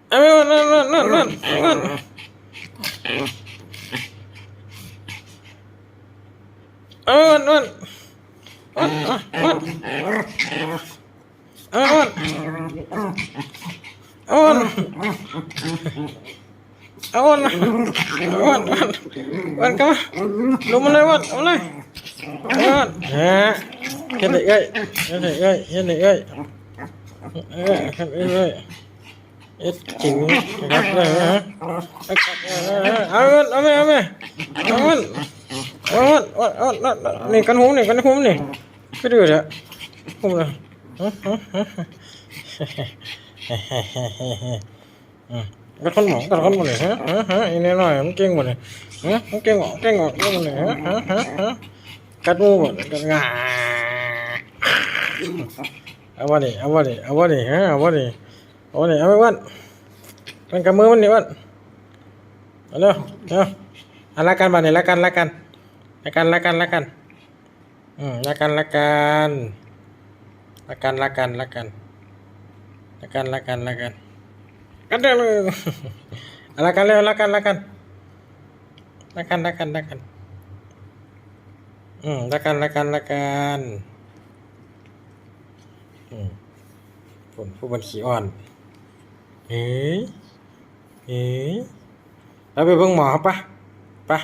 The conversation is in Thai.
เอาไม่อ้วนอ้วนอ้วนอ้วนอ้วนอ้วนอ้วนอ้วนอ้วนอ้วนอ้วนอ้วนอ้วนอ้วนอ้วนกันลงมาเลยอ้วนเอาเลยอ้วนฮะเห็นเอ้ยเห็นเอ้ยเห็นเอ้ยเห็นเอ้ยเอ็ดจริงครับเลยฮะเอาเงินเอาไปเอาไปเอาเงินเอาเงินนี่กันหุ้มนี่กันหุ้มนี่ไปดูเถอะหุ้มเลยกันคนหมองกันคนหมดเลยฮะอีนี่หน่อยมันเก่งหมดเลยมันเก่งหมดเก่งหมดเก่งหมดเลยกัดงูหมดกัดงาเอาวะดิเอาวะดิเอาวะดิฮะเอาวะดิเอาวะดิเอาไปวันมันกับมือมันนี่วันเอาเร็วเร็วละกันบ้านนี่ละกันละกันละกันละกันละกันละกันละกันละกันละกันละกันละกันละกันละกันกันเร็วละกันเร็วละกันละกันละกันละกันละกันละกันละกันละกันผู้บัญชีอ่อนเฮ้ยแล้วไปเบิ่งหมอปะ